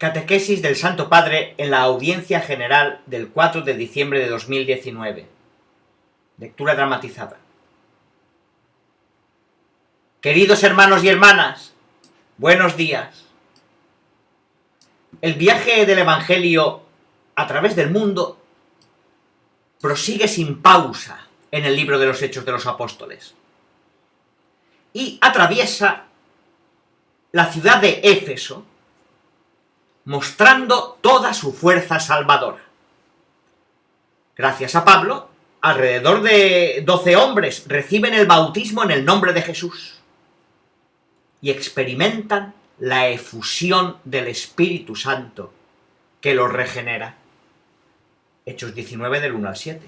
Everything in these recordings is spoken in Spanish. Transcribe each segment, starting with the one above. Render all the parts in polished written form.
Catequesis del Santo Padre en la Audiencia General del 4 de diciembre de 2019. Lectura dramatizada. Queridos hermanos y hermanas, buenos días. El viaje del Evangelio a través del mundo prosigue sin pausa en el libro de los Hechos de los Apóstoles y atraviesa la ciudad de Éfeso, mostrando toda su fuerza salvadora. Gracias a Pablo, alrededor de 12 hombres reciben el bautismo en el nombre de Jesús y experimentan la efusión del Espíritu Santo que los regenera. Hechos 19 del 1 al 7.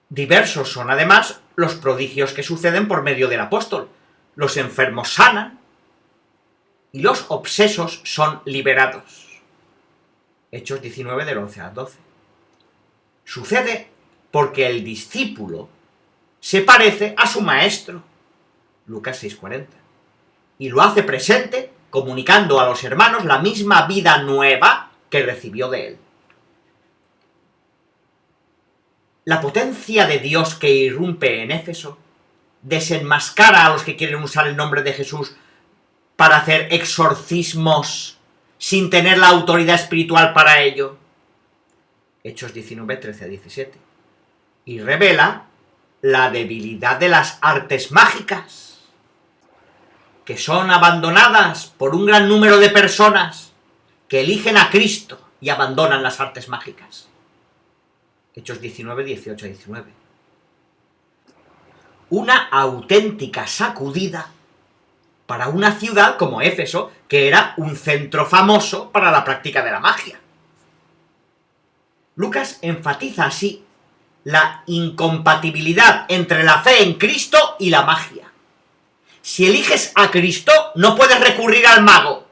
Diversos son además los prodigios que suceden por medio del apóstol. Los enfermos sanan y los obsesos son liberados. Hechos 19 del 11 al 12. Sucede porque el discípulo se parece a su maestro, Lucas 6:40, y lo hace presente comunicando a los hermanos la misma vida nueva que recibió de él. La potencia de Dios que irrumpe en Éfeso desenmascara a los que quieren usar el nombre de Jesús para hacer exorcismos sin tener la autoridad espiritual para ello. Hechos 19, 13 a 17. Y revela la debilidad de las artes mágicas, que son abandonadas por un gran número de personas que eligen a Cristo y abandonan las artes mágicas. Hechos 19, 18 a 19. Una auténtica sacudida para una ciudad como Éfeso, que era un centro famoso para la práctica de la magia. Lucas enfatiza así la incompatibilidad entre la fe en Cristo y la magia. Si eliges a Cristo, no puedes recurrir al mago.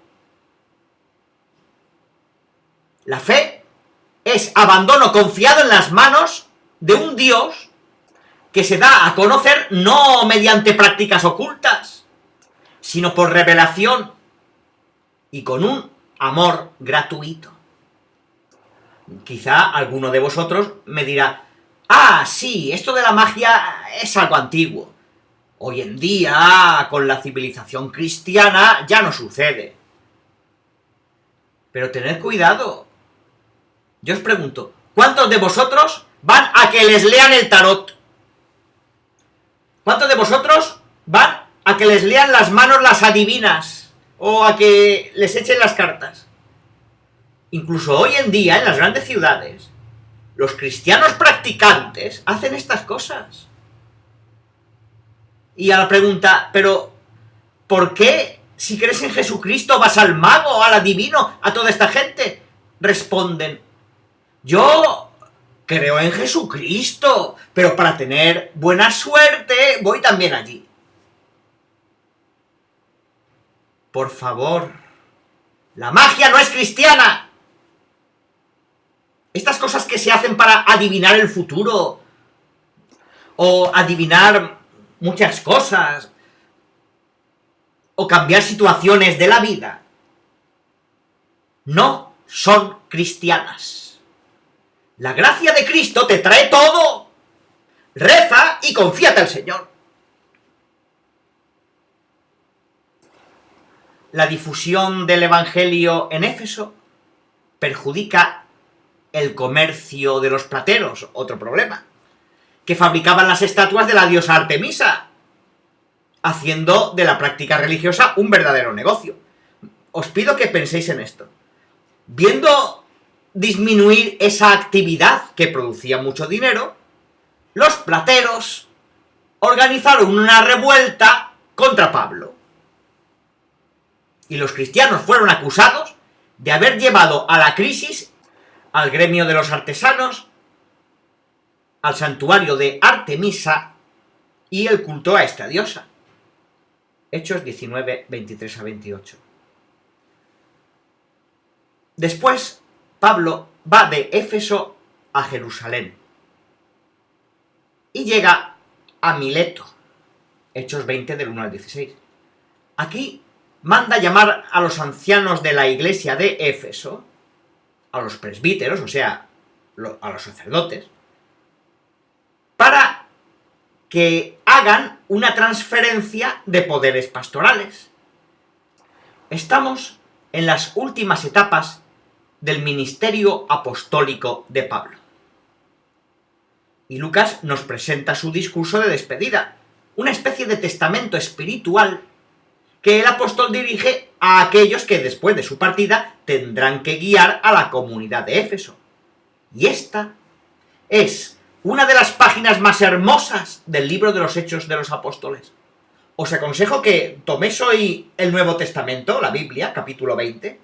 La fe es abandono confiado en las manos de un Dios que se da a conocer no mediante prácticas ocultas, sino por revelación y con un amor gratuito. Quizá alguno de vosotros me dirá: ah, sí, esto de la magia es algo antiguo. Hoy en día, con la civilización cristiana, ya no sucede. Pero tened cuidado. Yo os pregunto, ¿cuántos de vosotros van a que les lean el tarot? ¿Cuántos de vosotros van a que les lean las manos las adivinas? ¿O a que les echen las cartas? Incluso hoy en día, en las grandes ciudades, los cristianos practicantes hacen estas cosas. Y a la pregunta, pero ¿por qué, si crees en Jesucristo, vas al mago, al adivino, a toda esta gente? Responden: yo creo en Jesucristo, pero para tener buena suerte voy también allí. Por favor, la magia no es cristiana. Estas cosas que se hacen para adivinar el futuro, o adivinar muchas cosas, o cambiar situaciones de la vida, no son cristianas. La gracia de Cristo te trae todo. Reza y confíate al Señor. La difusión del Evangelio en Éfeso perjudica el comercio de los plateros, otro problema, que fabricaban las estatuas de la diosa Artemisa, haciendo de la práctica religiosa un verdadero negocio. Os pido que penséis en esto. Viendo disminuir esa actividad que producía mucho dinero, los plateros organizaron una revuelta contra Pablo. Y los cristianos fueron acusados de haber llevado a la crisis al gremio de los artesanos, al santuario de Artemisa y el culto a esta diosa. Hechos 19, 23 a 28. Después, Pablo va de Éfeso a Jerusalén y llega a Mileto. Hechos 20 del 1 al 16. Aquí manda llamar a los ancianos de la iglesia de Éfeso, a los presbíteros, o sea, a los sacerdotes, para que hagan una transferencia de poderes pastorales. Estamos en las últimas etapas del ministerio apostólico de Pablo. Y Lucas nos presenta su discurso de despedida, una especie de testamento espiritual que el apóstol dirige a aquellos que después de su partida tendrán que guiar a la comunidad de Éfeso. Y esta es una de las páginas más hermosas del libro de los Hechos de los Apóstoles. Os aconsejo que toméis hoy el Nuevo Testamento, la Biblia, capítulo 20,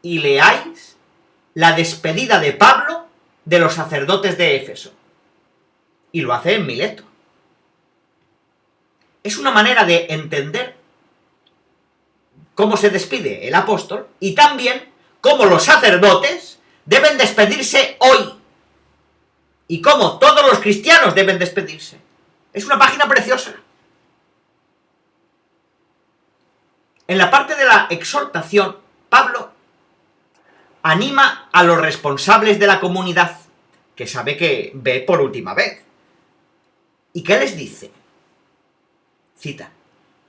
y leáis la despedida de Pablo de los sacerdotes de Éfeso. Y lo hace en Mileto. Es una manera de entender cómo se despide el apóstol y también cómo los sacerdotes deben despedirse hoy y cómo todos los cristianos deben despedirse. Es una página preciosa. En la parte de la exhortación, Pablo anima a los responsables de la comunidad, que sabe que ve por última vez. ¿Y qué les dice? Cita: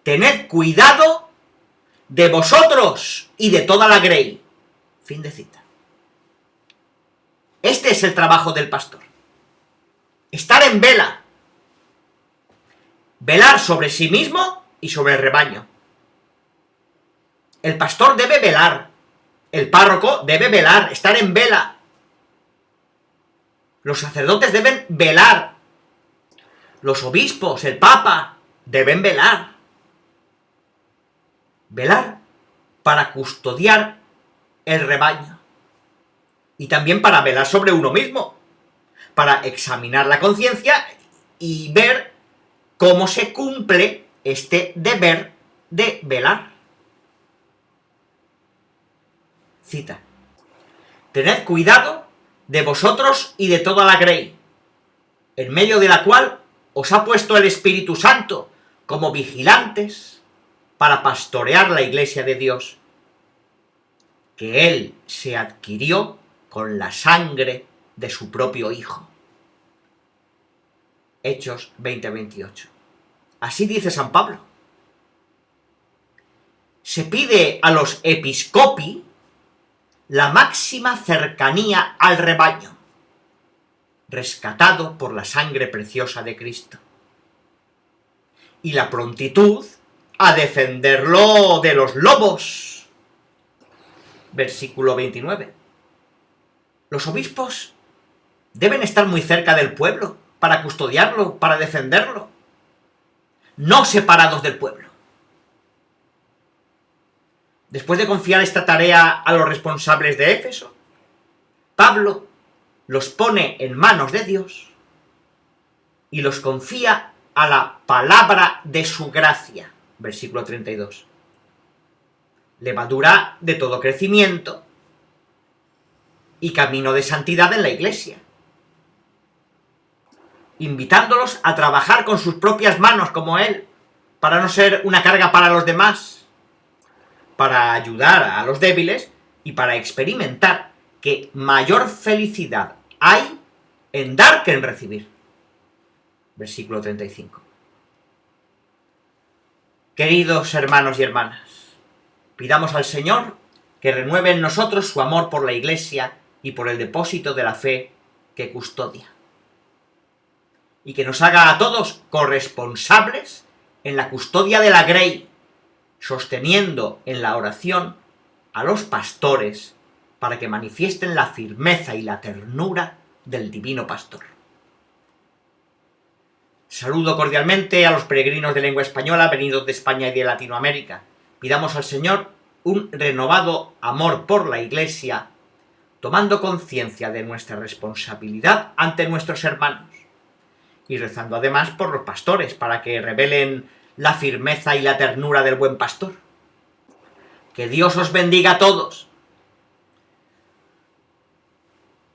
tened cuidado de vosotros y de toda la grey. Fin de cita. Este es el trabajo del pastor. Estar en vela. Velar sobre sí mismo y sobre el rebaño. El pastor debe velar. El párroco debe velar, estar en vela. Los sacerdotes deben velar. Los obispos, el papa, deben velar. Velar para custodiar el rebaño. Y también para velar sobre uno mismo. Para examinar la conciencia y ver cómo se cumple este deber de velar. Cita: tened cuidado de vosotros y de toda la grey, en medio de la cual os ha puesto el Espíritu Santo como vigilantes para pastorear la iglesia de Dios, que Él se adquirió con la sangre de su propio Hijo. Hechos 20:28. Así dice San Pablo. Se pide a los episcopi la máxima cercanía al rebaño, rescatado por la sangre preciosa de Cristo, y la prontitud a defenderlo de los lobos. Versículo 29. Los obispos deben estar muy cerca del pueblo para custodiarlo, para defenderlo, no separados del pueblo. Después de confiar esta tarea a los responsables de Éfeso, Pablo los pone en manos de Dios y los confía a la palabra de su gracia. Versículo 32. Levadura de todo crecimiento y camino de santidad en la iglesia, invitándolos a trabajar con sus propias manos como él, para no ser una carga para los demás, para ayudar a los débiles y para experimentar que mayor felicidad hay en dar que en recibir. Versículo 35. Queridos hermanos y hermanas, pidamos al Señor que renueve en nosotros su amor por la Iglesia y por el depósito de la fe que custodia, y que nos haga a todos corresponsables en la custodia de la grey, sosteniendo en la oración a los pastores para que manifiesten la firmeza y la ternura del divino pastor. Saludo cordialmente a los peregrinos de lengua española venidos de España y de Latinoamérica. Pidamos al Señor un renovado amor por la Iglesia, tomando conciencia de nuestra responsabilidad ante nuestros hermanos, y rezando además por los pastores para que revelen la firmeza y la ternura del buen pastor. Que Dios os bendiga a todos.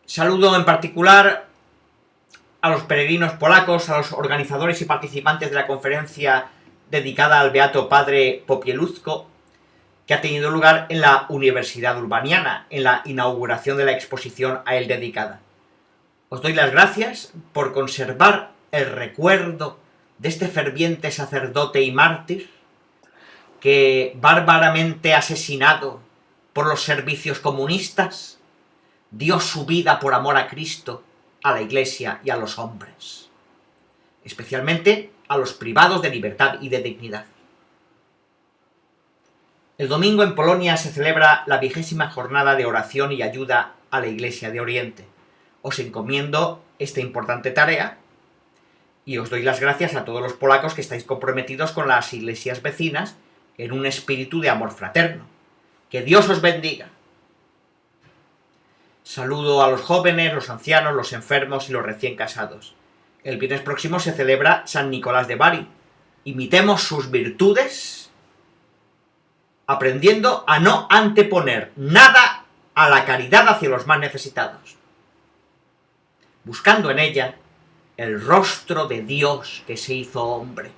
Saludo en particular a los peregrinos polacos, a los organizadores y participantes de la conferencia dedicada al Beato Padre Popieluszko, que ha tenido lugar en la Universidad Urbaniana, en la inauguración de la exposición a él dedicada. Os doy las gracias por conservar el recuerdo de este ferviente sacerdote y mártir que, bárbaramente asesinado por los servicios comunistas, dio su vida por amor a Cristo, a la Iglesia y a los hombres, especialmente a los privados de libertad y de dignidad. El domingo en Polonia se celebra la 20ª jornada de oración y ayuda a la Iglesia de Oriente. Os encomiendo esta importante tarea y os doy las gracias a todos los polacos que estáis comprometidos con las iglesias vecinas en un espíritu de amor fraterno. ¡Que Dios os bendiga! Saludo a los jóvenes, los ancianos, los enfermos y los recién casados. El viernes próximo se celebra San Nicolás de Bari. Imitemos sus virtudes, aprendiendo a no anteponer nada a la caridad hacia los más necesitados, buscando en ella el rostro de Dios que se hizo hombre.